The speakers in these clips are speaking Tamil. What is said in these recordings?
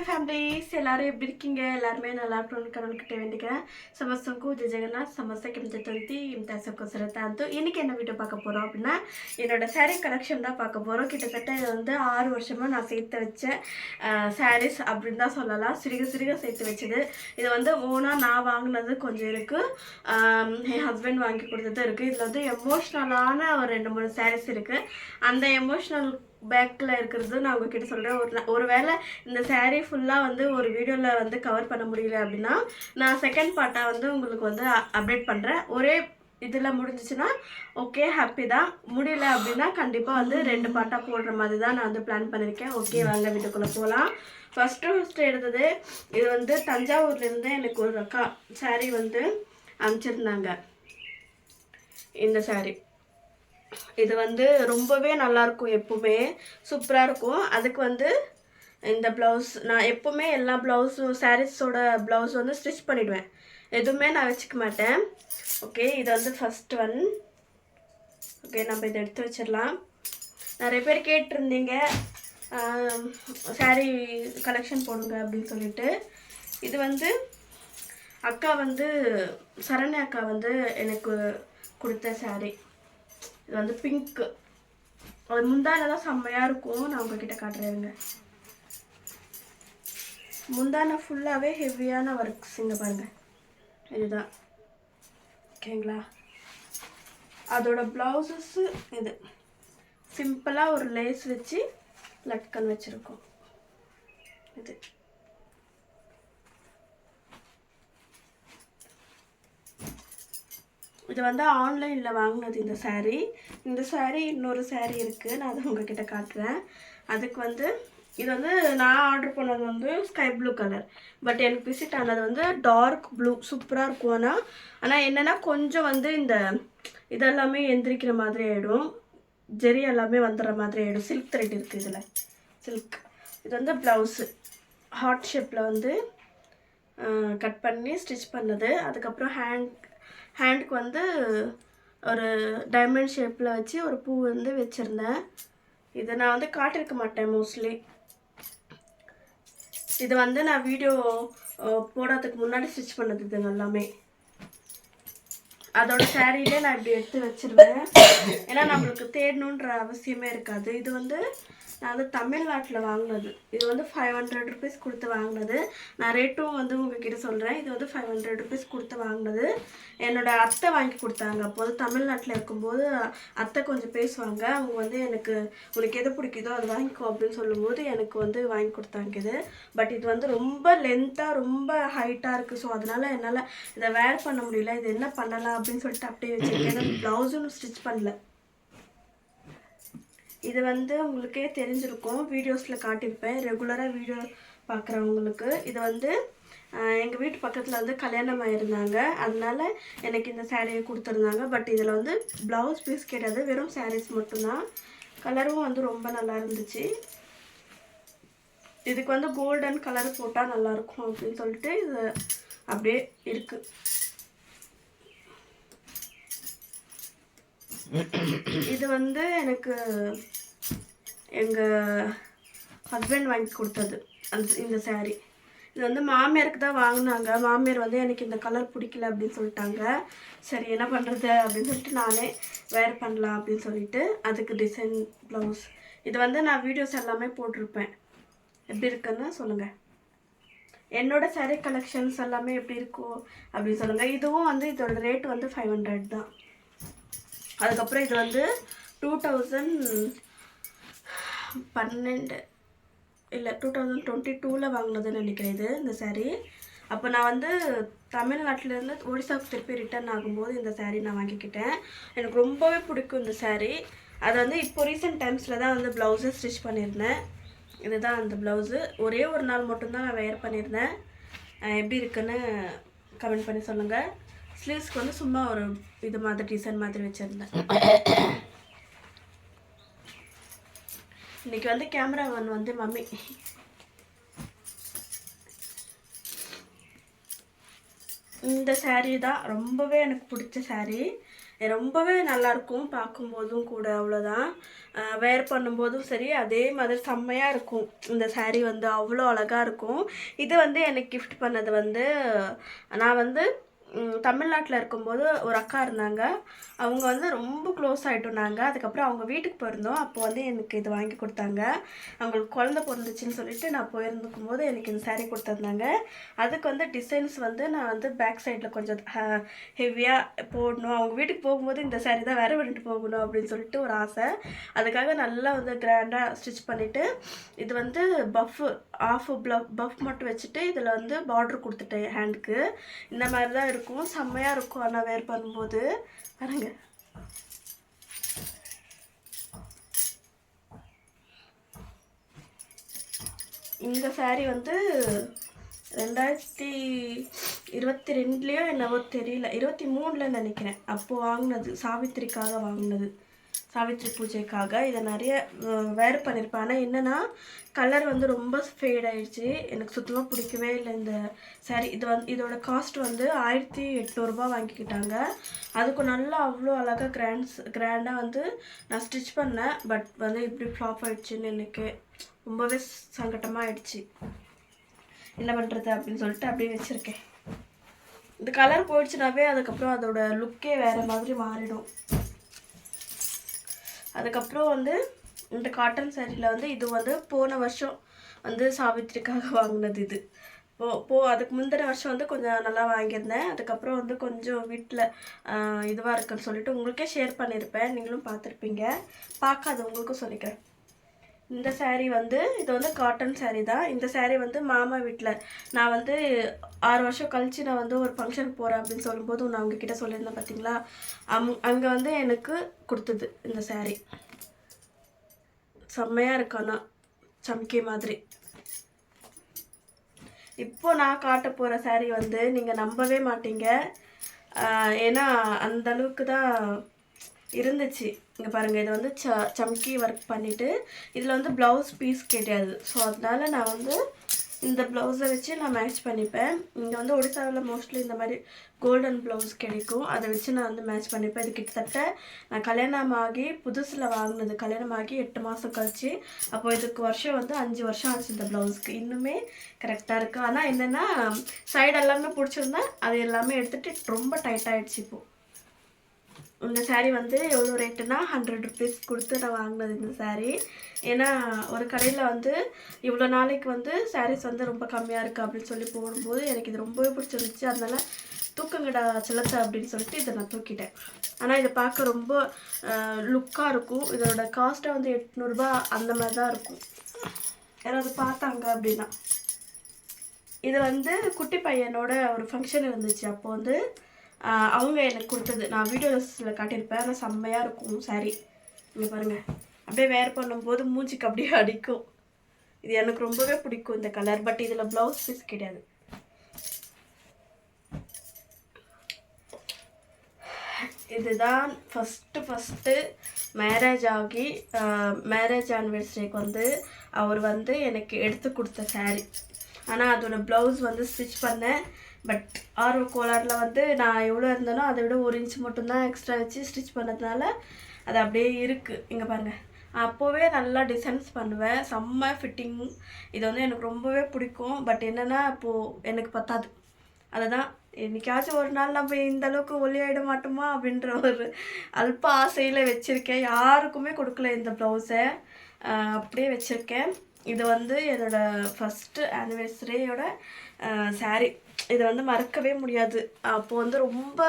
फैमिलीस எல்லாரும் எப்படி இருக்கீங்க எல்லாரும் நல்லா இருக்கணும்னு கடவுள்கிட்ட வேண்டிக்கிறேன் समस्तों जय जगन्नाथ समस्त किमते तंती इमता सबको सरतांतो இன்னைக்கு என்ன வீடியோ பார்க்க போறோம் அப்படினா என்னோட saree கலெக்ஷன் தான் பார்க்க போறோம் கிட்டத்தட்ட இது வந்து 6 வருஷமா நான் சேர்த்து வச்ச sarees அப்படினு தான் சொல்லலாம் சிறுக சிறுக சேர்த்து வச்சது இது வந்து ஓனா நான் வாங்குனது கொஞ்சம் இருக்கு என் ஹஸ்பண்ட் வாங்கி கொடுத்தது இருக்கு இதுல வந்து எமோஷனலான ஒரு 2-3 sarees இருக்கு அந்த எமோஷனல் பேக்ல இருக்குது நான் உங்ககிட்ட சொல்றேன் ஒருவேளை இந்த saree ஃபுல்லா வந்து ஒரு வீடியோல வந்து கவர் பண்ண முடியல அப்படினா நான் செகண்ட் பார்ட்டா வந்து உங்களுக்கு வந்து அப்டேட் பண்றேன் ஒரே இதெல்லாம் முடிஞ்சிச்சுனா ஓகே ஹாப்பி தான் முடியல அப்படினா கண்டிப்பா வந்து ரெண்டு பார்ட்டா போடுற மாதிரி தான் நான் வந்து பிளான் பண்ணிருக்கேன் ஓகே வாங்க வீடியோக்குள்ள போலாம் ஃபர்ஸ்ட் எடுத்தது இது வந்து தஞ்சாவூர்ல இருந்து எனக்கு ஒரு அக்கா saree வந்து அனுப்பிச்சிருந்தாங்க இந்த saree இது வந்து ரொம்பவே நல்லா இருக்கும் எப்பவுமே சூப்பரா இருக்கும் அதுக்கு வந்து இந்த ப்ளவுஸ் நான் எப்பவுமே எல்லா ப்ளவுஸும் சாரீஸோட ப்ளவுஸ் வந்து ஸ்டிச் பண்ணிடுவேன் எதுவுமே நான் வச்சுக்க மாட்டேன் ஓகே இது வந்து ஃபர்ஸ்ட் ஒன் ஓகே நம்ம இதை எடுத்து வச்சிடலாம் நிறைய பேர் கேட்டிருந்தீங்க saree கலெக்ஷன் போடுங்க அப்படின்னு சொல்லிட்டு இது வந்து அக்கா வந்து சரண்யா அக்கா வந்து எனக்கு கொடுத்த saree இது வந்து பிங்க் அது முந்தான தான் செம்மையா இருக்கும் நான் உங்ககிட்ட காட்டுறேங்க முந்தான ஃபுல்லாவே ஹெவியான ஒர்க்ஸ் இங்க பாருங்க இதுதான் ஓகேங்களா அதோட பிளவுசஸ் இது சிம்பிளா ஒரு லேஸ் வச்சு லட்கன் வச்சிருக்கோம் இது இது வந்து ஆன்லைன்ல வாங்குனது இந்த saree இன்னொரு saree இருக்கு நான் அதை உங்ககிட்ட காட்டுறேன் அதுக்கு வந்து இது வந்து நான் ஆர்டர் பண்ணது வந்து ஸ்கை ப்ளூ கலர் பட் எனக்கு விசிட் ஆனது வந்து டார்க் ப்ளூ சூப்பரா இருக்கும் ஆனா என்னன்னா கொஞ்சம் வந்து இந்த இதெல்லாமே எந்திரிக்கிற மாதிரி ஆயிடும் ஜெரி எல்லாமே வந்துற மாதிரி ஆயிடும் சில்க் த்ரெட் இருக்கு இதுல சில்க் இது வந்து ப்ளவுஸ் ஹார்ட் ஷேப்ல வந்து கட் பண்ணி ஸ்டிச் பண்ணது அதுக்கு அப்புறம் ஹேண்டுக்கு வந்து ஒரு டைமண்ட் ஷேப்பில் வச்சு ஒரு பூ வந்து வச்சுருந்தேன் இதை நான் வந்து காட்டியிருக்க மாட்டேன் மோஸ்ட்லி இது வந்து நான் வீடியோ போடுறதுக்கு முன்னாடி ஸ்டிச் பண்ணது இதுங்க எல்லாமே அதோட சாரியிலே நான் இப்படி எடுத்து வச்சிருவேன் ஏன்னா நம்மளுக்கு தேடணுன்ற அவசியமே இருக்காது இது வந்து நான் வந்து தமிழ்நாட்டில் வாங்கினது இது வந்து 500 ருபீஸ் கொடுத்து வாங்கினது நான் ரேட்டும் வந்து உங்ககிட்ட சொல்கிறேன் இது வந்து 500 ருபீஸ் கொடுத்து வாங்கினது என்னோட அத்தை வாங்கி கொடுத்தாங்க அப்போது தமிழ்நாட்டில் இருக்கும்போது அத்தை கொஞ்சம் பேசுவாங்க அவங்க வந்து எனக்கு உனக்கு எது பிடிக்குதோ அது வாங்கிக்கோ அப்படின்னு சொல்லும்போது எனக்கு வந்து வாங்கி கொடுத்தாங்க இது பட் இது வந்து ரொம்ப லென்த்தாக ரொம்ப ஹைட்டாக இருக்குது ஸோ அதனால் என்னால் இதை வேர் பண்ண முடியல இது என்ன பண்ணலாம் அப்படின்னு சொல்லிட்டு அப்படியே வச்சுருக்கேன் ஏன்னா ப்ளவுஸும் ஸ்டிச் பண்ணல இது வந்து உங்களுக்கே தெரிஞ்சிருக்கும் வீடியோஸில் காட்டியிருப்பேன் ரெகுலராக வீடியோ பார்க்குறவங்களுக்கு இது வந்து எங்கள் வீட்டு பக்கத்தில் வந்து கல்யாணம் ஆயிருந்தாங்க அதனால எனக்கு இந்த சாரியை கொடுத்துருந்தாங்க பட் இதில் வந்து ப்ளவுஸ் பீஸ் கிடையாது வெறும் சாரீஸ் மட்டும்தான் கலரும் வந்து ரொம்ப நல்லா இருந்துச்சு இதுக்கு வந்து கோல்டன் கலர் போட்டால் நல்லாயிருக்கும் அப்படின்னு சொல்லிட்டு இது அப்படியே இருக்குது இது வந்து எனக்கு எங்கள் ஹஸ்பண்ட் வாங்கி கொடுத்தது இந்த saree இது வந்து மாமியாருக்கு தான் வாங்கினாங்க மாமியார் வந்து எனக்கு இந்த கலர் பிடிக்கல அப்படின்னு சொல்லிட்டாங்க சரி என்ன பண்ணுறது அப்படின்னு சொல்லிட்டு நானே வேர் பண்ணலாம் அப்படின்னு சொல்லிட்டு அதுக்கு டிசைன் ப்ளவுஸ் இது வந்து நான் வீடியோஸ் எல்லாமே போட்டிருப்பேன் எப்படி இருக்குன்னு சொல்லுங்கள் என்னோட saree கலெக்ஷன்ஸ் எல்லாமே எப்படி இருக்கும் அப்படின்னு சொல்லுங்கள் இதுவும் வந்து இதோட ரேட் வந்து 500 தான் அதுக்கப்புறம் இது வந்து 2022 வாங்கினதுன்னு நினைக்கிறேன் இது இந்த saree அப்போ நான் வந்து தமிழ்நாட்டிலேருந்து ஒடிசாவுக்கு திருப்பி ரிட்டர்ன் ஆகும்போது இந்த saree நான் வாங்கிக்கிட்டேன் எனக்கு ரொம்பவே பிடிக்கும் இந்த saree அது வந்து இப்போ ரீசெண்ட் டைம்ஸில் தான் வந்து ப்ளவுஸை ஸ்டிச் பண்ணியிருந்தேன் இதுதான் அந்த ப்ளவுஸு ஒரே ஒரு நாள் மட்டும்தான் நான் வேர் பண்ணியிருந்தேன் எப்படி இருக்குன்னு கமெண்ட் பண்ணி சொல்லுங்கள் ஸ்லீவ்ஸ்க்கு வந்து சும்மா ஒரு இது மாதிரி டிசைன் மாதிரி வச்சுருந்தேன் இன்னைக்கு வந்து கேமராமேன் வந்து மம்மி இந்த saree தான் ரொம்பவே எனக்கு பிடிச்ச saree ரொம்பவே நல்லா இருக்கும் பார்க்கும்போதும் கூட அவ்வளோதான் வேர் பண்ணும்போதும் சரி அதே மாதிரி செம்மையாக இருக்கும். இந்த சாரீ வந்து அவ்வளோ அழகாக இருக்கும். இது வந்து எனக்கு கிஃப்ட் பண்ணது வந்து நான் வந்து தமிழ்நாட்டில் இருக்கும்போது ஒரு அக்கா இருந்தாங்க. அவங்க வந்து ரொம்ப க்ளோஸ் ஆகிட்டோம் நாங்கள். அதுக்கப்புறம் அவங்க வீட்டுக்கு போயிருந்தோம். அப்போ வந்து எனக்கு இது வாங்கி கொடுத்தாங்க. அவங்களுக்கு குழந்த பிறந்துச்சின்னு சொல்லிட்டு நான் போயிருந்துக்கும் போது எனக்கு இந்த சாரீ கொடுத்துருந்தாங்க. அதுக்கு வந்து டிசைன்ஸ் வந்து நான் வந்து பேக் சைடில் கொஞ்சம் ஹெவியாக போடணும். அவங்க வீட்டுக்கு போகும்போது இந்த சாரீ தான் வேறு பண்ணிட்டு போகணும் அப்படின்னு சொல்லிட்டு ஒரு ஆசை. அதுக்காக நல்லா வந்து கிராண்டாக ஸ்டிச் பண்ணிவிட்டு இது வந்து பஃப் மட்டும் வச்சுட்டு இதில் வந்து பார்டர் கொடுத்துட்டேன் ஹேண்டுக்கு. இந்த மாதிரி தான் இருக்கும். செம்மையாக இருக்கும். ஆனால் வேர் பண்ணும்போது பாருங்க. இந்த சாரீ வந்து 2022 என்னவோ தெரியல, 23 நினைக்கிறேன். அப்போது வாங்கினது, சாவித்திரிக்காக வாங்கினது, சாவித்திரி பூஜைக்காக. இதை நிறைய வேர் பண்ணியிருப்பேன். ஆனால் என்னென்னா கலர் வந்து ரொம்ப ஃபேட் ஆகிடுச்சு. எனக்கு சுத்தமாக பிடிக்கவே இல்லை இந்த சாரீ. இதோட காஸ்ட் வந்து 1800 ரூபா வாங்கிக்கிட்டாங்க. அதுக்கு நல்லா அவ்வளோ அழகாக கிராண்டாக வந்து நான் ஸ்டிச் பண்ணேன். பட் வந்து இப்படி ஃப்ளாப் ஆகிடுச்சின்னு எனக்கு ரொம்பவே சங்கட்டமாக ஆயிடுச்சு. என்ன பண்ணுறது அப்படின்னு சொல்லிட்டு அப்படியே வச்சுருக்கேன். இந்த கலர் போயிடுச்சுனாவே அதுக்கப்புறம் அதோட லுக்கே வேறு மாதிரி மாறிடும். அதுக்கப்புறம் வந்து இந்த காட்டன் சாரியில் வந்து இது வந்து போன வருஷம் வந்து சாவித்திரிக்காக வாங்கினது. இது அதுக்கு முந்தின வருஷம் வந்து கொஞ்சம் நல்லா வாங்கியிருந்தேன். அதுக்கப்புறம் வந்து கொஞ்சம் வீட்டில் இதுவாக இருக்குன்னு சொல்லிட்டு உங்களுக்கே ஷேர் பண்ணியிருப்பேன். நீங்களும் பார்த்துருப்பீங்க. பார்க்காதவங்களுக்கும் சொல்லிக்கிறேன். இந்த சாரீ வந்து இது வந்து காட்டன் சாரீ தான். இந்த சாரீ வந்து மாமா வீட்டில் நான் வந்து 6 வருஷம் கழித்து நான் வந்து ஒரு ஃபங்க்ஷனுக்கு போகிறேன் அப்படின்னு சொல்லும்போது நான் உங்ககிட்ட சொல்லியிருந்தேன் பார்த்தீங்களா. அங்கே வந்து எனக்கு கொடுத்தது இந்த சாரீ. செம்மையாக இருக்கானா சம்கி மாதிரி. இப்போ நான் காட்ட போகிற சாரீ வந்து நீங்கள் நம்பவே மாட்டீங்க. ஏன்னா அந்த அளவுக்கு தான் இருந்துச்சு. இங்கே பாருங்கள், இது வந்து சம்கி ஒர்க் பண்ணிவிட்டு இதில் வந்து ப்ளவுஸ் பீஸ் கிடையாது. ஸோ அதனால் நான் வந்து இந்த ப்ளவுஸை வச்சு நான் மேட்ச் பண்ணிப்பேன். இங்கே வந்து ஒடிசாவில் மோஸ்ட்லி இந்த மாதிரி கோல்டன் ப்ளவுஸ் கிடைக்கும். அதை வச்சு நான் வந்து மேட்ச் பண்ணிப்பேன். இது கிட்டத்தட்ட நான் கல்யாணமாகி புதுசில் வாங்கினது. கல்யாணமாகி 8 மாதம் கழிச்சு. அப்போ இதுக்கு வருஷம் வந்து 5 வருஷம் ஆச்சு இந்த ப்ளவுஸ்க்கு. இன்னுமே கரெக்டாக இருக்குது. ஆனால் என்னென்னா சைடு எல்லாமே பிடிச்சிருந்தேன். அது எல்லாமே எடுத்துகிட்டு ரொம்ப டைட்டாகிடுச்சு. இப்போது இந்த சாரீ வந்து எவ்வளோ ரேட்டுனா 100 ருபீஸ் கொடுத்து நான் வாங்கினது இந்த சாரீ. ஏன்னா ஒரு கடையில் வந்து இவ்வளோ நாளைக்கு வந்து சாரீஸ் வந்து ரொம்ப கம்மியாக இருக்குது அப்படின்னு சொல்லி போடும்போது எனக்கு இது ரொம்பவே பிடிச்சிருந்துச்சு. அதனால தூக்கங்கடா சிலத்தை அப்படின்னு சொல்லிட்டு இதை நான் தூக்கிட்டேன். ஆனால் இதை பார்க்க ரொம்ப லுக்காக இருக்கும். இதோட காஸ்ட்டை வந்து 800 ரூபா அந்த மாதிரி தான் இருக்கும். யாராவது பார்த்தாங்க அப்படின்னா. இது வந்து குட்டி பையனோட ஒரு ஃபங்க்ஷன் இருந்துச்சு. அப்போ வந்து அவங்க எனக்கு கொடுத்தது. நான் வீடியோஸில் காட்டியிருப்பேன். ஆனால் செம்மையாக இருக்கும் சாரீ. இங்கே பாருங்கள், அப்படியே வேர் பண்ணும்போது மூஞ்சிக்கு அப்படியே அடிக்கும். இது எனக்கு ரொம்பவே பிடிக்கும் இந்த கலர். பட் இதில் ப்ளவுஸ் பீஸ் கிடையாது. இதுதான் ஃபஸ்ட்டு மேரேஜ் ஆகி மேரேஜ் ஆனிவர்சரிக்கு வந்து அவர் வந்து எனக்கு எடுத்து கொடுத்த சாரீ. ஆனால் அதோட ப்ளவுஸ் வந்து ஸ்டிச் பண்ணேன். பட் ஆர்வ கோளாறில் வந்து நான் எவ்வளோ இருந்தேனோ அதை விட 1 இன்ச் மட்டும்தான் எக்ஸ்ட்ரா வச்சு ஸ்டிச் பண்ணதுனால அது அப்படியே இருக்குது. இங்கே பாருங்கள், அப்போவே நல்லா டிசைன்ஸ் பண்ணுவேன். செம்ம ஃபிட்டிங். இது வந்து எனக்கு ரொம்பவே பிடிக்கும். பட் என்னென்னா இப்போது எனக்கு பத்தாது. அதுதான் என்னைக்காச்சும் ஒரு நாள் நம்ம இந்த அளவுக்கு ஒல்லியாயிட மாட்டோமா அப்படின்ற ஒரு அல்ப ஆசையில் வச்சுருக்கேன். யாருக்குமே கொடுக்கல இந்த ப்ளவுஸை, அப்படியே வச்சுருக்கேன். இது வந்து என்னோடய ஃபஸ்ட்டு ஆனிவர்சரியோட சாரீ. இதை வந்து மறக்கவே முடியாது. அப்போது வந்து ரொம்ப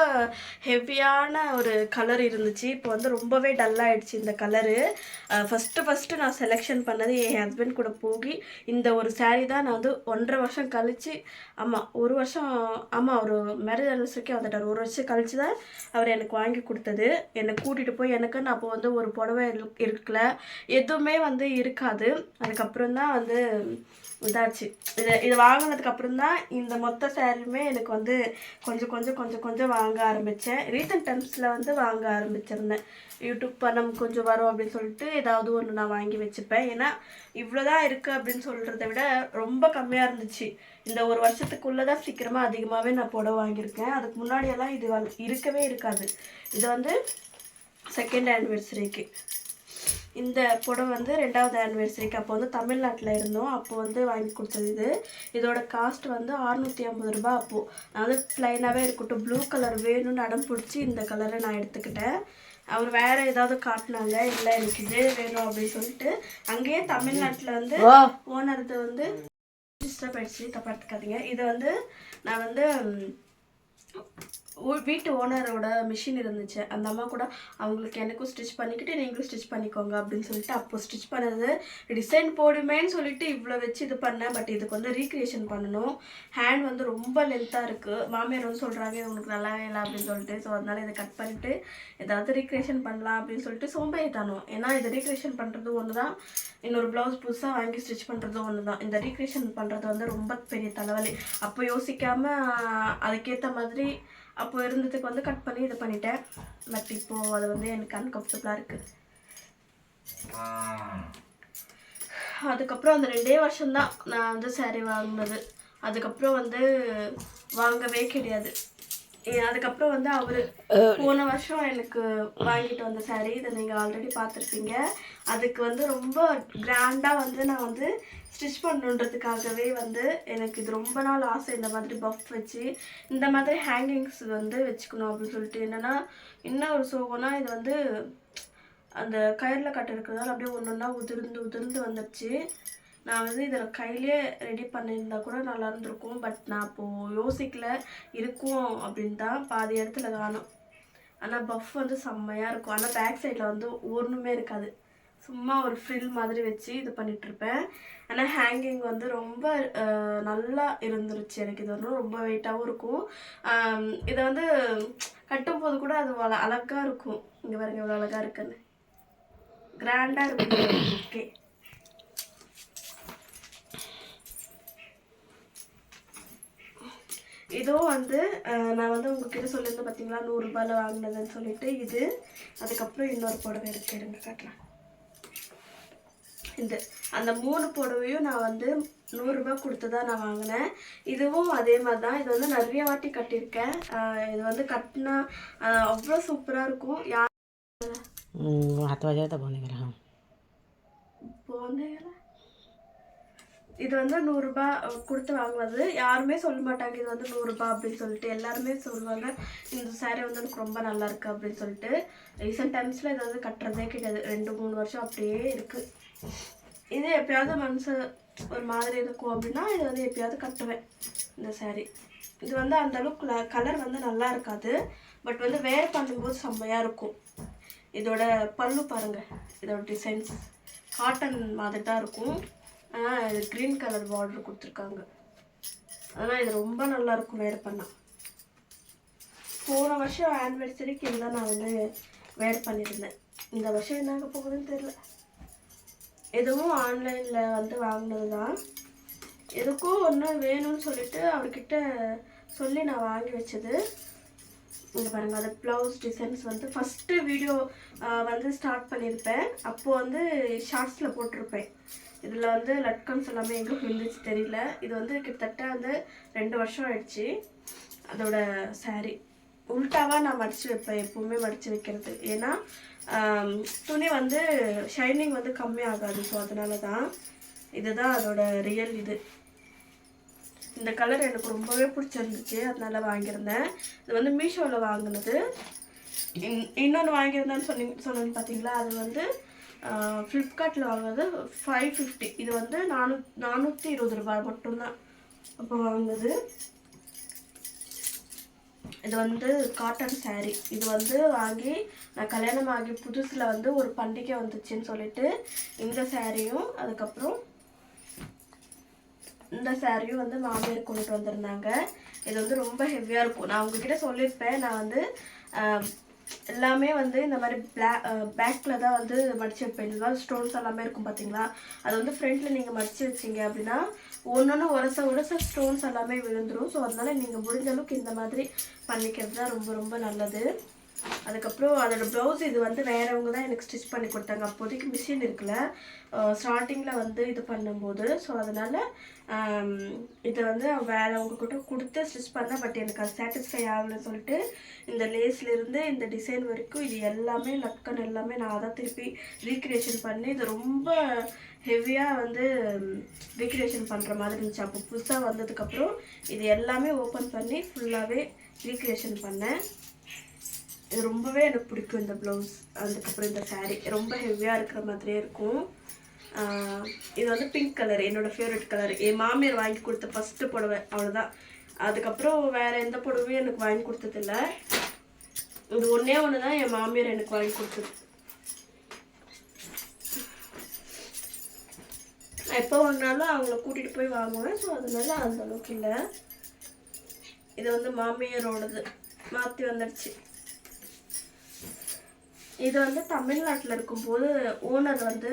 ஹெவியான ஒரு கலர் இருந்துச்சு. இப்போ வந்து ரொம்பவே டல்லாகிடுச்சு இந்த கலரு. ஃபஸ்ட்டு நான் செலெக்ஷன் பண்ணது என் ஹஸ்பண்ட் கூட போகி இந்த ஒரு சாரீ தான் நான் வந்து 1.5 வருஷம் கழித்து, ஆமாம் 1 வருஷம், ஆமாம் ஒரு மேரேஜ் ஆனிவர்சரிக்கே வந்துட்டார். 1 வருஷம் கழித்து தான் அவர் எனக்கு வாங்கி கொடுத்தது. என்னை கூட்டிகிட்டு போய் எனக்கு நான் அப்போ வந்து ஒரு புடவை இருக்கல, எதுவுமே வந்து இருக்காது. அதுக்கப்புறம் தான் வந்து இதாச்சு. இது வாங்கினதுக்கு அப்புறம் தான் இந்த மொத்த சாரியுமே எனக்கு வந்து கொஞ்சம் வாங்க ஆரம்பித்தேன். ரீசன்ட் டைம்ஸில் வந்து வாங்க ஆரம்பிச்சிருந்தேன். யூடியூப் பணம் கொஞ்சம் வரும் அப்படின்னு சொல்லிட்டு ஏதாவது ஒன்று நான் வாங்கி வச்சுப்பேன். ஏன்னா இவ்வளோதான் இருக்குது அப்படின்னு சொல்கிறத விட ரொம்ப கம்மியாக இருந்துச்சு. இந்த 1 வருஷத்துக்குள்ளே தான் சீக்கிரமாக அதிகமாகவே நான் புடவை வாங்கியிருக்கேன். அதுக்கு முன்னாடியெல்லாம் இது இருக்கவே இருக்காது. இது வந்து செகண்ட் ஆனிவர்சரிக்கு இந்த புடவை வந்து 2வது ஆனிவர்சரிக்கு அப்போ வந்து தமிழ்நாட்டில் இருந்தோம். அப்போ வந்து வாங்கி கொடுத்தது இது. இதோட காஸ்ட் வந்து 650 ரூபா. அப்போது நான் வந்து ப்ளைனாகவே இருக்கட்டும், ப்ளூ கலர் வேணும்னு அடம் பிடிச்சி இந்த கலரை நான் எடுத்துக்கிட்டேன். அவர் வேறு ஏதாவது காட்டினாங்க, இல்லை எனக்கு இதே வேணும் அப்படின்னு சொல்லிட்டு அங்கேயே தமிழ்நாட்டில் வந்து ஓனர்து வந்து டிஸ்டர்ப் ஆகிடுச்சு, தப்பாக எடுத்துக்காதீங்க. இதை வந்து நான் வந்து வீட்டு ஓனரோட மிஷின் இருந்துச்சு, அந்த அம்மா கூட அவங்களுக்கு எனக்கும் ஸ்டிச் பண்ணிக்கிட்டு நீங்களும் ஸ்டிச் பண்ணிக்கோங்க அப்படின்னு சொல்லிட்டு அப்போது ஸ்டிச் பண்ணது. டிசைன் போடுமேன்னு சொல்லிட்டு இவ்வளோ வச்சு இது பண்ணேன். பட் இதுக்கு வந்து ரீக்ரியேஷன் பண்ணணும். ஹேண்ட் வந்து ரொம்ப லென்த்தாக இருக்குது. மாமியார் வந்து சொல்கிறாங்க இது உனக்கு நல்லாவே இல்லை அப்படின்னு சொல்லிட்டு. ஸோ அதனால் இதை கட் பண்ணிவிட்டு ஏதாவது ரீக்ரியேஷன் பண்ணலாம் அப்படின்னு சொல்லிட்டு சோம்பேறித்தனம். ஏன்னா இதை ரீக்ரியேஷன் பண்ணுறது ஒன்று தான், இன்னொரு ப்ளவுஸ் புதுசாக வாங்கி ஸ்டிச் பண்ணுறதும் ஒன்று தான். இந்த ரீக்ரியேஷன் பண்ணுறது வந்து ரொம்ப பெரிய தலைவலி. அப்போ யோசிக்காமல் அதுக்கேற்ற மாதிரி அப்போ இருந்ததுக்கு வந்து கட் பண்ணி இது பண்ணிட்டேன். பட் இப்போது அது வந்து எனக்கு அன்கம்ஃபர்டபுளாக இருக்குது. அதுக்கப்புறம் அந்த 2 வருஷம்தான் நான் வந்து சாரீ வாங்கினது. அதுக்கப்புறம் வந்து வாங்கவே கிடையாது. அதுக்கப்புறம் வந்து அவர் போன வருஷம் எனக்கு வாங்கிட்டு வந்த சாரீ, இதை நீங்கள் ஆல்ரெடி பார்த்துருப்பீங்க. அதுக்கு வந்து ரொம்ப கிராண்டாக வந்து நான் வந்து ஸ்டிச் பண்ணுன்றதுக்காகவே வந்து எனக்கு இது ரொம்ப நாள் ஆசை. இந்த மாதிரி பஃப் வச்சு இந்த மாதிரி ஹேங்கிங்ஸ் வந்து வச்சுக்கணும் அப்படின்னு சொல்லிட்டு. என்னென்னா இன்னும் ஒரு சோகம்னா இது வந்து அந்த கயிறில் கட்ட இருக்கிறதால அப்படியே ஒன்று ஒன்றா உதிர்ந்து வந்துடுச்சு. நான் வந்து இதில் கையிலே ரெடி பண்ணியிருந்தா கூட நல்லா இருந்திருக்கும். பட் நான் அப்போது யோசிக்கல, இருக்கும் அப்படின்னு தான் பாதி இடத்துல காணும். ஆனால் பஃப் வந்து செம்மையாக இருக்கும். ஆனால் பேக் சைடில் வந்து ஒன்றுமே இருக்காது, சும்மா ஒரு ஃப்ரில் மாதிரி வச்சு இது பண்ணிகிட்ருப்பேன். ஆனால் ஹேங்கிங் வந்து ரொம்ப நல்லா இருந்துருச்சு எனக்கு. இது வந்து ரொம்ப வெயிட்டாகவும் இருக்கும். இதை வந்து கட்டும்போது கூட அது அழகாக இருக்கும். இங்கே பாருங்க இவ்வளோ அழகாக இருக்குன்னு, கிராண்டாக இருக்கும். ஓகே, இதுவும் வந்து நான் வந்து உங்ககிட்ட சொல்லியிருந்தேன் பார்த்தீங்களா 100 ரூபாயில் வாங்கினதுன்னு சொல்லிட்டு. இது அதுக்கப்புறம் இன்னொரு புடவை எடுங்க காட்டலாம். இந்த அந்த 3 புடவையும் நான் வந்து 100 ரூபாய் கொடுத்து தான் நான் வாங்கினேன். இதுவும் அதே மாதிரி தான். இது வந்து நிறைய வாட்டி கட்டியிருக்கேன். இது வந்து கட்டினா அவ்வளோ சூப்பராக இருக்கும். இது வந்து 100 ரூபாய் கொடுத்து வாங்குவது. யாருமே சொல்ல மாட்டாங்க இது வந்து 100 ரூபாய் அப்படின்னு சொல்லிட்டு. எல்லாருமே சொல்லுவாங்க இந்த சாரீ வந்து எனக்கு ரொம்ப நல்லா இருக்குது அப்படின்னு சொல்லிட்டு. ரீசெண்ட் டைம்ஸில் இது வந்து கட்டுறதே கிடையாது. 2-3 வருஷம் அப்படியே இருக்குது. இது எப்பயாவது மனசு ஒரு மாதிரி இருக்கும் அப்படின்னா இது வந்து எப்பயாவது கட்டுவேன் இந்த சாரீ. இது வந்து அந்தளவுக்கு கலர் வந்து நல்லா இருக்காது. பட் வந்து வேர் பண்ணும்போது செம்மையாக இருக்கும். இதோட பல்லு பாருங்கள், இதோட டிசைன்ஸ் காட்டன் மாதிரி தான் இருக்கும். ஆனால் இது க்ரீன் கலர் பார்டர் கொடுத்துருக்காங்க. ஆனால் இது ரொம்ப நல்லாயிருக்கும் வேர் பண்ணால். போன வருஷம் ஆனிவர்சரிக்கு இருந்தால் நான் வந்து வேர் பண்ணியிருந்தேன். இந்த வருஷம் என்னாக போகுதுன்னு தெரியல. எதுவும் ஆன்லைனில் வந்து வாங்கினது தான். எதுக்கும் ஒன்று வேணும்னு சொல்லிட்டு அவர்கிட்ட சொல்லி நான் வாங்கி வச்சது. இங்கே பாருங்கள், அது ப்ளவுஸ் டிசைன்ஸ் வந்து ஃபஸ்ட்டு வீடியோ வந்து ஸ்டார்ட் பண்ணியிருப்பேன். அப்போது வந்து ஷார்ட்ஸில் போட்டிருப்பேன். இதில் வந்து லட்கன்ஸ் எல்லாமே எங்கே விழுந்துச்சு தெரியல. இது வந்து கிட்டத்தட்ட வந்து 2 வருஷம் ஆயிடுச்சு. அதோட சாரீ உல்ட்டாவாக நான் மடித்து வைப்பேன், எப்போவுமே மடித்து வைக்கிறது. ஏன்னா துணி வந்து ஷைனிங் வந்து கம்மியாகாது. ஸோ அதனால தான். இதுதான் அதோட ரியல் இது. இந்த கலர் எனக்கு ரொம்பவே பிடிச்சிருந்துச்சு, அதனால வாங்கியிருந்தேன். இது வந்து மீஷோவில் வாங்கினது. இன்னொன்று வாங்கியிருந்தேன்னு சொன்னேன்னு பார்த்தீங்களா, அது வந்து ஃப்ளிப்கார்ட்டில் வாங்கினது 550. இது வந்து 420 ரூபாய் மட்டும்தான் அப்போ வாங்கினது. இது வந்து காட்டன் சாரீ. இது வந்து வாங்கி நான் கல்யாணம் ஆகி புதுசில் வந்து ஒரு பண்டிகை வந்துச்சுன்னு சொல்லிட்டு இந்த சாரியும் அதுக்கப்புறம் இந்த சாரியும் வந்து மாமியார் கொண்டுட்டு வந்திருந்தாங்க. இது வந்து ரொம்ப ஹெவியாக இருக்கும். நான் உங்ககிட்ட சொல்லியிருப்பேன், நான் வந்து எல்லாமே வந்து இந்த மாதிரி பேக்கில் தான் வந்து மடித்து வைப்பேன். இந்த மாதிரி ஸ்டோன்ஸ் எல்லாமே இருக்கும் பார்த்தீங்களா, அது வந்து ஃப்ரண்ட்டில் நீங்கள் மடித்து வச்சிங்க அப்படின்னா ஒன்று உரச ஸ்டோன்ஸ் எல்லாமே விழுந்துடும். ஸோ அதனால் நீங்கள் முடிஞ்ச அளவுக்கு இந்த மாதிரி பண்ணிக்கிறது தான் ரொம்ப ரொம்ப நல்லது. அதுக்கப்புறம் அதோட ப்ளவுஸ் இது வந்து வேறவங்க தான் எனக்கு ஸ்டிச் பண்ணி கொடுத்தாங்க. அப்போதைக்கு மிஷின் இருக்குல்ல, ஸ்டார்டிங்கில் வந்து இது பண்ணும்போது. ஸோ அதனால் இதை வந்து வேறவங்க கிட்ட கொடுத்து ஸ்டிச் பண்ணேன். பட் எனக்கு அது சாட்டிஸ்ஃபை ஆகலைன்னு சொல்லிட்டு இந்த லேஸ்லேருந்து இந்த டிசைன் வரைக்கும் இது எல்லாமே லக்கன் எல்லாமே நான் தான் திருப்பி ரீக்ரியேஷன் பண்ணி இது ரொம்ப ஹெவியாக வந்து ரீக்ரியேஷன் பண்ணுற மாதிரி இருந்துச்சு. அப்போ புதுசாக வந்ததுக்கப்புறம் இது எல்லாமே ஓப்பன் பண்ணி ஃபுல்லாகவே ரீக்ரியேஷன் பண்ணேன். இது ரொம்பவே எனக்கு பிடிக்கும் இந்த ப்ளவுஸ். அதுக்கப்புறம் இந்த சாரீ ரொம்ப ஹெவியாக இருக்கிற மாதிரியே இருக்கும். இது வந்து பிங்க் கலர், என்னோடய ஃபேவரட் கலர். என் மாமியார் வாங்கி கொடுத்த ஃபஸ்ட்டு புடவை, அவ்வளோதான். அதுக்கப்புறம் வேறு எந்த புடவையும் எனக்கு வாங்கி கொடுத்ததில்ல. இது ஒன்றே ஒன்று தான் என் மாமியார் எனக்கு வாங்கி கொடுத்தது. நான் எப்போ வாங்கினாலும் அவங்கள கூட்டிகிட்டு போய் வாங்குவேன். ஸோ அதனால அந்த அளவுக்கு இல்லை. இது வந்து மாமியாரோடது மாற்றி வந்துடுச்சு. இது வந்து தமிழ்நாட்டில் இருக்கும்போது ஓனர் வந்து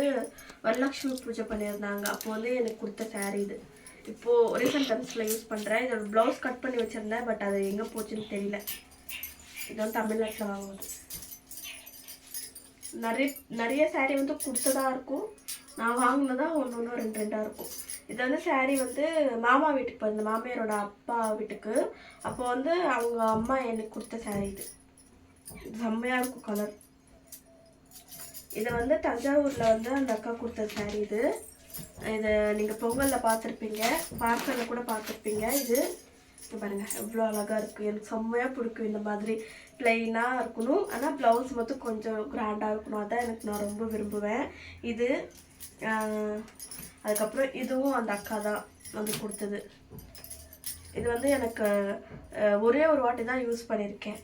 வரலட்சுமி பூஜை பண்ணியிருந்தாங்க. அப்போ வந்து எனக்கு கொடுத்த சாரீ இது. இப்போது ரீசெண்ட் டைம்ஸில் யூஸ் பண்ணுறேன். இதோட ப்ளவுஸ் கட் பண்ணி வச்சுருந்தேன், பட் அது எங்கே போச்சுன்னு தெரியல. இது வந்து தமிழ்நாட்டில் வாங்குவது. நிறைய சாரீ வந்து கொடுத்ததாக இருக்கும். நான் வாங்கினதா ஒன்று ரெண்டாக இருக்கும். இது வந்து சாரீ வந்து மாமா வீட்டுக்கு போயிருந்தேன், மாமியாரோட அப்பா வீட்டுக்கு. அப்போ வந்து அவங்க அம்மா எனக்கு கொடுத்த சாரீ இது. செம்மையாக இருக்கும் கலர். இதை வந்து தஞ்சாவூரில் வந்து அந்த அக்கா கொடுத்த சாரீ இது. இதை நீங்கள் பொங்கலில் பார்த்துருப்பீங்க, பார்சலில் கூட பார்த்துருப்பீங்க. இது பாருங்கள் எவ்வளோ அழகாக இருக்குது. எனக்கு செம்மையாக பிடிக்கும். இந்த மாதிரி ப்ளைனாக இருக்கணும், ஆனால் ப்ளவுஸ் மட்டும் கொஞ்சம் கிராண்டாக இருக்கணும். அதான் எனக்கு நான் ரொம்ப விரும்புவேன். இது அதுக்கப்புறம் இதுவும் அந்த அக்கா தான் வந்து கொடுத்தது. இது வந்து எனக்கு ஒரே ஒரு வாட்டி தான் யூஸ் பண்ணியிருக்கேன்.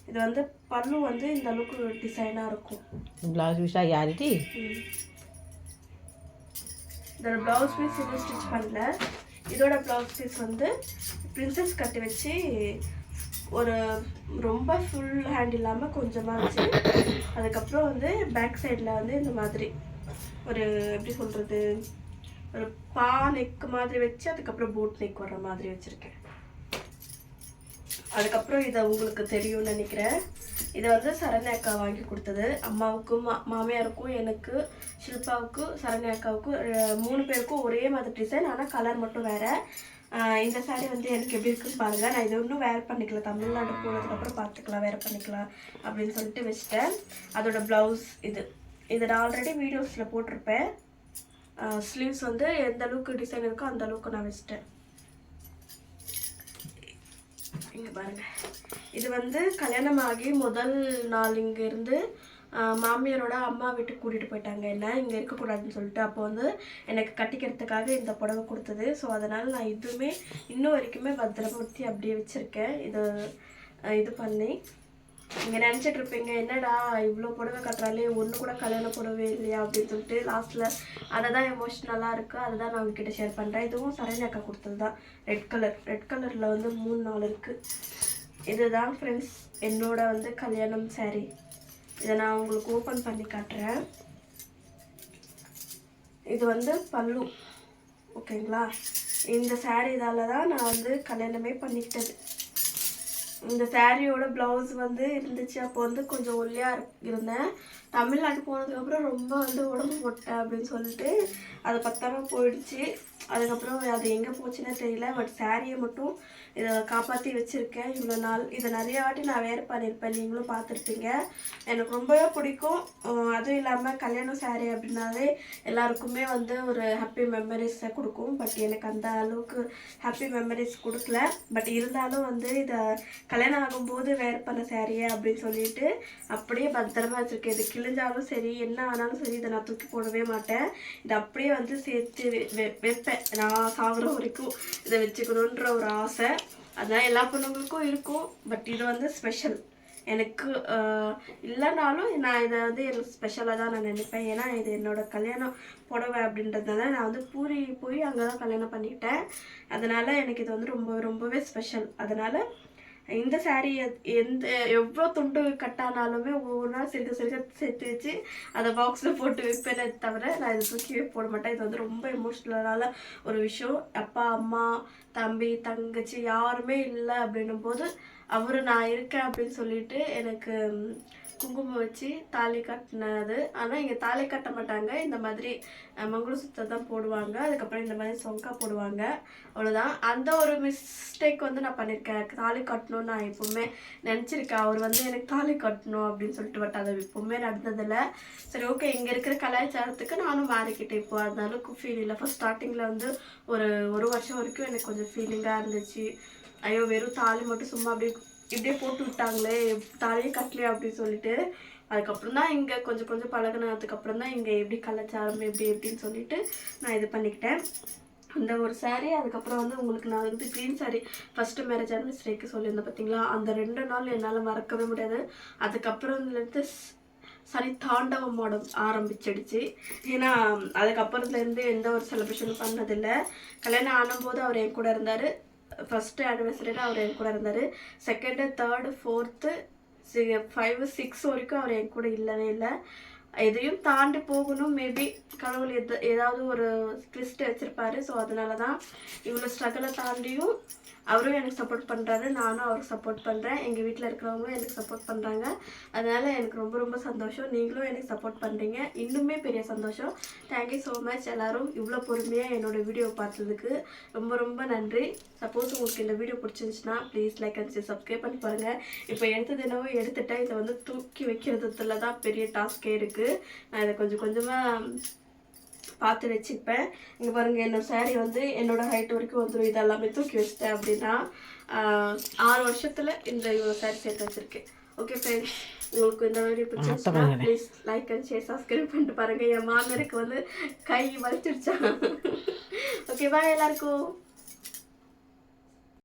இது வந்து பல்லு வந்து இந்த அளவுக்கு டிசைனாக இருக்கும். ப்ளவுஸ் பீஸா யாரிட்டி? இதோட ப்ளவுஸ் பீஸ் இது ஸ்டிச் பண்ணல. இதோட ப்ளவுஸ் பீஸ் வந்து பிரின்சஸ் கட்டி வச்சு ஒரு ரொம்ப ஃபுல் ஹேண்ட் இல்லாமல் கொஞ்சமாக வச்சு, அதுக்கப்புறம் வந்து பேக் சைடில் வந்து இந்த மாதிரி ஒரு எப்படி சொல்கிறது, ஒரு பா நெக் மாதிரி வச்சு அதுக்கப்புறம் போட் நெக் வர்ற மாதிரி வச்சுருக்கேன். அதுக்கப்புறம் இதை உங்களுக்கு தெரியும்னு நினைக்கிறேன். இதை வந்து சரண்யா அக்கா வாங்கி கொடுத்தது. அம்மாவுக்கும் மாமியாருக்கும் எனக்கு ஷில்பாவுக்கு சரண்யா அக்காவுக்கும் 3 பேருக்கும் ஒரே மாதிரி டிசைன், ஆனால் கலர் மட்டும் வேறு. இந்த சாரீ வந்து எனக்கு எப்படி இருக்குன்னு பாருங்கள். நான் இதை இன்னும் வேர் பண்ணிக்கலாம், தமிழ்நாடு போனதுக்கப்புறம் பார்த்துக்கலாம், வேறு பண்ணிக்கலாம் அப்படின்னு சொல்லிட்டு வச்சுட்டேன். அதோட ப்ளவுஸ் இது நான் ஆல்ரெடி வீடியோஸில் போட்டிருப்பேன். ஸ்லீவ்ஸ் வந்து எந்த அளவுக்கு டிசைன் இருக்கோ அந்த அளவுக்கு நான் வச்சுட்டேன். இங்கே பாருங்கள், இது வந்து கல்யாணம் ஆகி முதல் நாள் இங்கேருந்து மாமியாரோட அம்மா வீட்டுக்கு கூட்டிகிட்டு போயிட்டாங்க. என்ன இங்கே இருக்கக்கூடாதுன்னு சொல்லிட்டு. அப்போ வந்து எனக்கு கட்டிக்கிறதுக்காக இந்த புடவை கொடுத்தது. ஸோ அதனால் நான் இதுவுமே இன்னும் வரைக்குமே பத்திரப்படுத்தி அப்படியே வச்சுருக்கேன். இது பண்ணி இங்கே நினச்சிட்டு இருப்பீங்க, என்னடா இவ்வளோ புடவை கட்டுறாலே ஒன்று கூட கல்யாண புடவை இல்லையா அப்படின்னு சொல்லிட்டு. லாஸ்ட்டில் அதை தான் எமோஷ்னலாக இருக்குது, அதை தான் நான் உங்ககிட்ட ஷேர் பண்ணுறேன். இதுவும் சரண்யா அக்கா கொடுத்தது தான். ரெட் கலரில் வந்து 3-4 இருக்குது. இதுதான் ஃப்ரெண்ட்ஸ் என்னோட வந்து கல்யாணம் சாரீ. இதை நான் உங்களுக்கு ஓப்பன் பண்ணி காட்டுறேன். இது வந்து பல்லு, ஓகேங்களா. இந்த சாரீ இதால் தான் நான் வந்து கல்யாணமே பண்ணிக்கிட்டது. இந்த சாரியோட ப்ளவுஸ் வந்து இருந்துச்சு. அப்போ வந்து கொஞ்சம் ஒல்லியாக இருந்தேன். தமிழ்நாடு போனதுக்கப்புறம் ரொம்ப வந்து உடம்பு போட்டேன் அப்படின்னு சொல்லிட்டு அது பத்தாமல் போயிடுச்சு. அதுக்கப்புறம் அது எங்கே போச்சுன்னே தெரியல. பட் சாரியை மட்டும் இதை காப்பாற்றி வச்சுருக்கேன் இவ்வளோ நாள். இதை நிறைய வாட்டி நான் வேர் பண்ணியிருப்பேன், நீங்களும் பார்த்துருப்பீங்க. எனக்கு ரொம்பவே பிடிக்கும். அதுவும் இல்லாமல் கல்யாணம் சாரீ அப்படின்னாலே எல்லாருக்குமே வந்து ஒரு ஹாப்பி மெமரிஸை கொடுக்கும். பட் எனக்கு அந்த அளவுக்கு ஹாப்பி மெமரிஸ் கொடுக்கல. பட் இருந்தாலும் வந்து இதை கல்யாணம் ஆகும்போது வேர் பண்ண சாரியை அப்படின்னு சொல்லிட்டு அப்படியே பத்திரமா வச்சுருக்கேன். இது கிழிஞ்சாலும் சரி, என்ன ஆனாலும் சரி, இதை நான் தூக்கி போடவே மாட்டேன். இதை அப்படியே வந்து சேர்த்து வைப்பேன். நான் சாகுற வரைக்கும் இதை வச்சுக்கணுன்ற ஒரு ஆசை. அதனால் எல்லா பொண்ணுங்களுக்கும் இருக்கும். பட் இது வந்து ஸ்பெஷல் எனக்கு. இல்லைனாலும் நான் இதை வந்து எனக்கு ஸ்பெஷலாக தான் நான் நினைப்பேன். ஏன்னா இது என்னோடய கல்யாணம் புடவை அப்படின்றதுனால நான் வந்து பூரி போய் அங்கே தான் கல்யாணம் பண்ணிக்கிட்டேன். அதனால் எனக்கு இது வந்து ரொம்பவே ஸ்பெஷல். அதனால் இந்த சாரீ எவ்வளோ துண்டு கட்டானாலுமே ஒவ்வொன்றா சிறுக சேர்த்து வச்சு அதை பாக்ஸில் போட்டு வைப்பேனே தவிர நான் இதை தூக்கியே போட மாட்டேன். இது வந்து ரொம்ப எமோஷ்னலான ஒரு விஷயம். அப்பா, அம்மா, தம்பி, தங்கச்சி யாருமே இல்லை அப்படின்னும் போது அவர் நான் இருக்கேன் அப்படின்னு சொல்லிட்டு எனக்கு குங்குமம் வச்சு தாலி கட்டினது. ஆனால் இங்கே தாலி கட்ட மாட்டாங்க, இந்த மாதிரி மங்களசூத்திரம் தான் போடுவாங்க. அதுக்கப்புறம் இந்த மாதிரி சொங்கா போடுவாங்க, அவ்வளோதான். அந்த ஒரு மிஸ்டேக் வந்து நான் பண்ணியிருக்கேன். தாலி கட்டணும்னு நான் எப்போவுமே நினச்சிருக்கேன். அவர் வந்து எனக்கு தாலி கட்டணும் அப்படின்னு சொல்லிட்டு, பட் அது எப்போவுமே நடந்ததில்லை. சரி ஓகே, இங்கே இருக்கிற கலாச்சாரத்துக்கு நானும் மாறிக்கிட்டேன். இப்போ அதனால ஃபீல் இல்லை. ஃபஸ்ட் ஸ்டார்டிங்கில் வந்து ஒரு வருஷம் வரைக்கும் எனக்கு கொஞ்சம் ஃபீலிங்காக இருந்துச்சு. ஐயோ, வெறும் தாலி மட்டும் சும்மா இப்படியே போட்டு விட்டாங்களே, தாலியே கட்டலையே அப்படின்னு சொல்லிட்டு. அதுக்கப்புறம் தான் இங்கே கொஞ்சம் கொஞ்சம் பழகினதுக்கப்புறம் தான் இங்கே எப்படி கலாச்சாரம் எப்படின்னு சொல்லிட்டு நான் இது பண்ணிக்கிட்டேன். அந்த ஒரு சாரீ, அதுக்கப்புறம் வந்து உங்களுக்கு நான் வந்து க்ரீன் சாரீ ஃபஸ்ட்டு மேரேஜ் ஆனிவர்சரிக்கு சொல்லியிருந்தேன் பார்த்தீங்களா, அந்த 2 நாள் என்னால் மறக்கவே முடியாது. அதுக்கப்புறம்லேருந்து சனி தாண்டவம் ஆரம்பிச்சிடுச்சு. ஏன்னா அதுக்கப்புறத்துலேருந்து எந்த ஒரு செலிப்ரேஷனும் பண்ணதில்லை. கல்யாணம் ஆனும்போது அவர் என் கூட இருந்தார். ஃபஸ்ட்டு ஆனிவர்சரியில் அவர் என் கூட இருந்தார். செகண்டு, தேர்டு, ஃபோர்த்து, 5, 6 வரைக்கும் அவர் என் கூட இல்லவே இல்லை. எதையும் தாண்டி போகணும், மேபி கடவுள் ஏதாவது ஒரு ட்விஸ்ட் வச்சுருப்பாரு. ஸோ அதனால தான் இவ்வளோ ஸ்ட்ரகிளை தாண்டியும் அவரும் எனக்கு சப்போர்ட் பண்ணுறாரு, நானும் அவருக்கு சப்போர்ட் பண்ணுறேன். எங்கள் வீட்டில் இருக்கிறவங்களும் எனக்கு சப்போர்ட் பண்ணுறாங்க. அதனால் எனக்கு ரொம்ப ரொம்ப சந்தோஷம். நீங்களும் எனக்கு சப்போர்ட் பண்ணுறீங்க, இன்னுமே பெரிய சந்தோஷம். Thank you so much. எல்லோரும் இவ்வளோ பொறுமையாக என்னோடய வீடியோ பார்த்ததுக்கு ரொம்ப ரொம்ப நன்றி. சப்போஸ் உங்களுக்கு இந்த வீடியோ பிடிச்சிருந்துச்சுன்னா ப்ளீஸ் லைக் அண்ட் சப்ஸ்கிரைப் பண்ணி பாருங்கள். இப்போ எடுத்தது என்னவோ எடுத்துட்டேன். இதை வந்து தூக்கி வைக்கிறதுல தான் பெரிய டாஸ்கே இருக்குது. நான் இதை கொஞ்சம் கொஞ்சமாக பார்த்து வச்சுப்பேன். இங்கே பாருங்கள், என்னோடய சாரீ வந்து என்னோடய ஹைட் வரைக்கும் வந்துடும். இதெல்லாமே தூக்கி வச்சிட்டேன் அப்படின்னா 6 வருஷத்தில் இந்த இவ்வளோ சாரீ சேர்த்து வச்சுருக்கேன். ஓகே ஃப்ரெண்ட்ஸ், உங்களுக்கு இந்த வீடியோ பிடிச்சிருச்சுன்னா please like and share subscribe பண்ணிட்டு பாருங்கள். என் மாமனருக்கு வந்து கை வலிச்சிருச்சா. ஓகே, பாய் எல்லாருக்கும்.